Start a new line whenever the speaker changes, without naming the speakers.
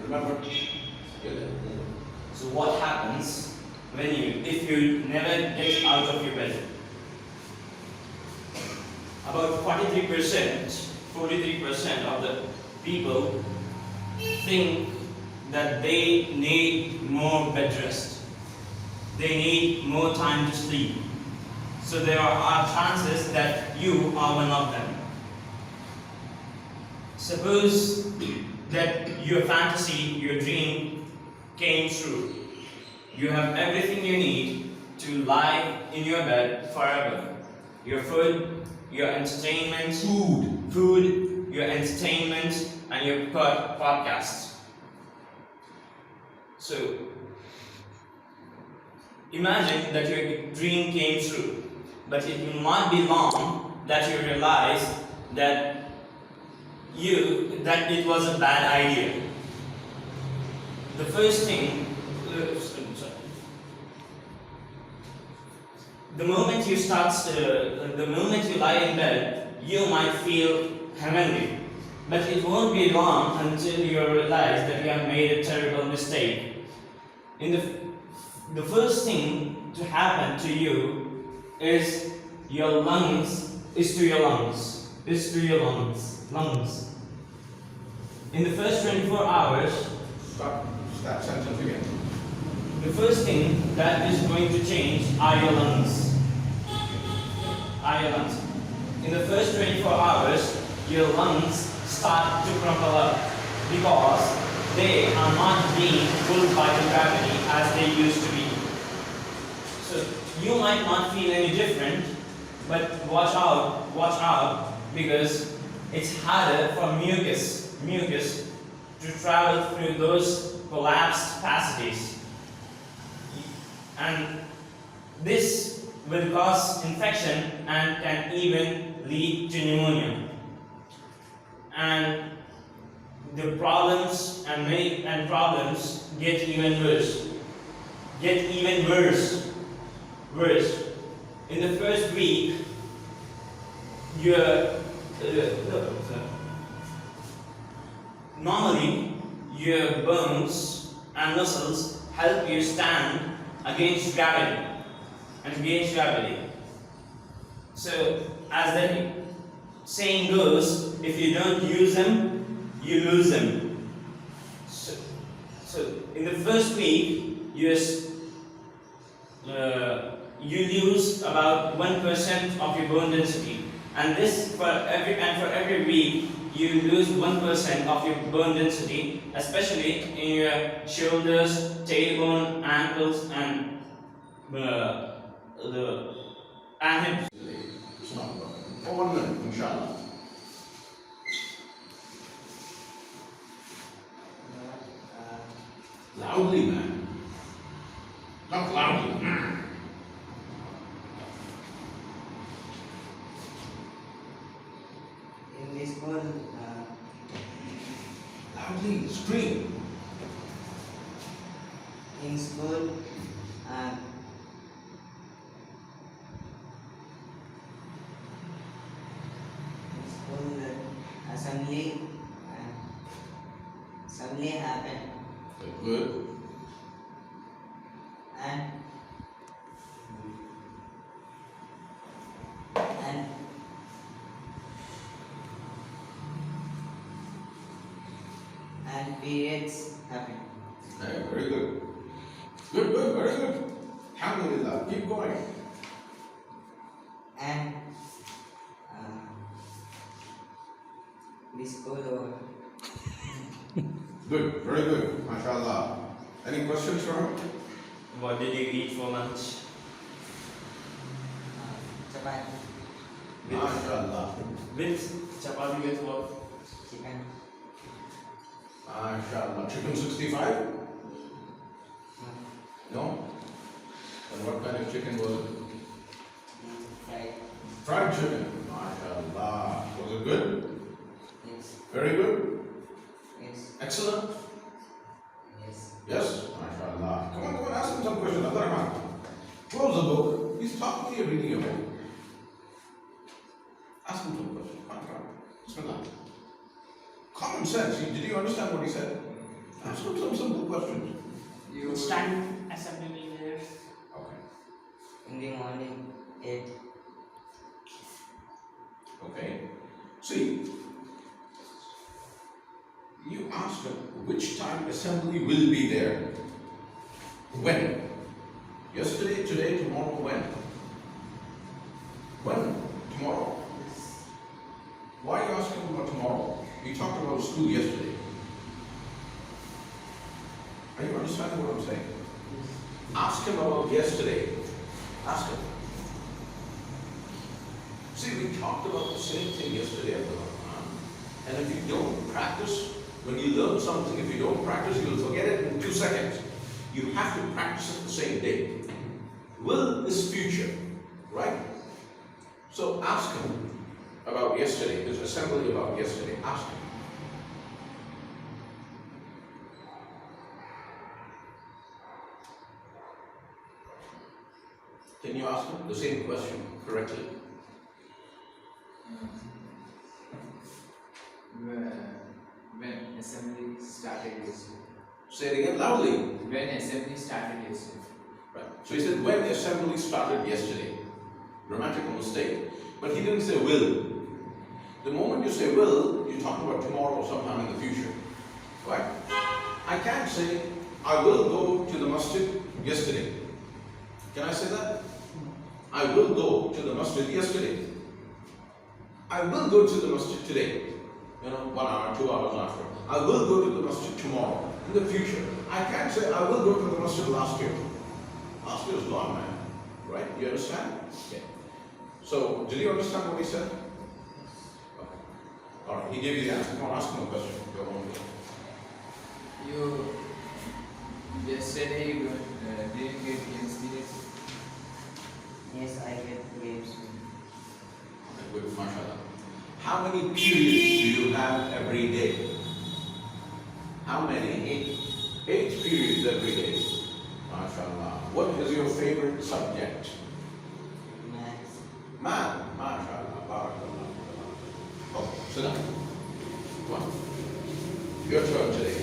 Remember?
So what happens if you never get out of your bed? About 43% of the people think that they need more bed rest. They need more time to sleep. So there are chances that you are one of them. Suppose that your fantasy, your dream came true. You have everything you need to lie in your bed forever. Your food, your entertainment, your entertainment, and your podcast. So, imagine that your dream came true, but it will not be long that you realize that it was a bad idea. The first thing, the moment you lie in bed, you might feel heavenly, but it won't be long until you realize that you have made a terrible mistake. The first thing to happen to you is to your lungs. In the first 24 hours,
Stop that sentence again.
the first thing that is going to change are your lungs. In the first 24 hours, your lungs start to crumple up because they are not being pulled by the gravity as they used to be. So you might not feel any different, but watch out, because it's harder for mucus to travel through those collapsed passages, and this will cause infection and can even lead to pneumonia. And the problems get even worse. In the first week, normally your bones and muscles help you stand against gravity. So, as the saying goes, if you don't use them, you lose them. So in the first week, you lose about 1% of your bone density, and for every week you lose 1% of your bone density, especially in your shoulders, tailbone, ankles, and hips.
For 1 minute, inshallah. Loudly, man. Not loudly.
In this school,
Loudly, scream.
in school, assembly happened,
Good.
and periods happened.
Hey, very good. Good, very good. Alhamdulillah. Keep going.
And this school over.
Good, very good. MashaAllah. Any questions for him?
What did you eat for lunch?
Chapati,
MashaAllah.
With chapati with what?
chicken,
MashaAllah. Chicken 65? No? And what kind of chicken was it?
fried.
Fried chicken. MashaAllah. Was it good?
Yes,
Very good?
yes,
Excellent?
yes.
Yes? MashaAllah. Come on, ask him some questions. Abdurrahman. Close the book. He's talking to you, reading your book. Ask him some questions. Come on. Bismillah. Common sense. Did you understand what he said? Absolutely. questions.
You
Stand assembly there.
Okay.
In the morning, 8.
Okay. See, you asked him which time assembly will be there. When? Yesterday, today, tomorrow, when? When? Tomorrow. Why are you asking about tomorrow? We talked about school yesterday. Are you understanding what I'm saying? Ask him about yesterday. Ask him. See, we talked about the same thing yesterday at the Quran. And if you don't practice, when you learn something, if you don't practice, you will forget it in 2 seconds. You have to practice it the same day. Will is future, right? So ask him about yesterday, his assembly about yesterday. Ask him. Can you ask him the same question correctly?
when assembly started yesterday.
Say it again loudly.
When assembly started yesterday.
Right. So he said when assembly started yesterday. Grammatical mistake. But he didn't say will. The moment you say will, you're talking about tomorrow or sometime in the future. Right? I can't say I will go to the masjid yesterday. Can I say that? I will go to the masjid yesterday. I will go to the masjid today. 1 hour, 2 hours after. I will go to the masjid tomorrow, in the future. I can't say I will go to the masjid last year. Last year is gone, man. Right? You understand? Okay. So, did you understand what he said? Okay. Alright, he gave you the answer. Come on, ask him a question. Go on.
You yesterday you didn't get games periods.
Yes, I get games.
Okay, good, mashallah. How many periods do you have every day? How many? 8 periods every day. MashaAllah. What is your favorite subject?
Maths.
Math. MashaAllah. Barakallah. Okay, sit down. Come on. Your turn today.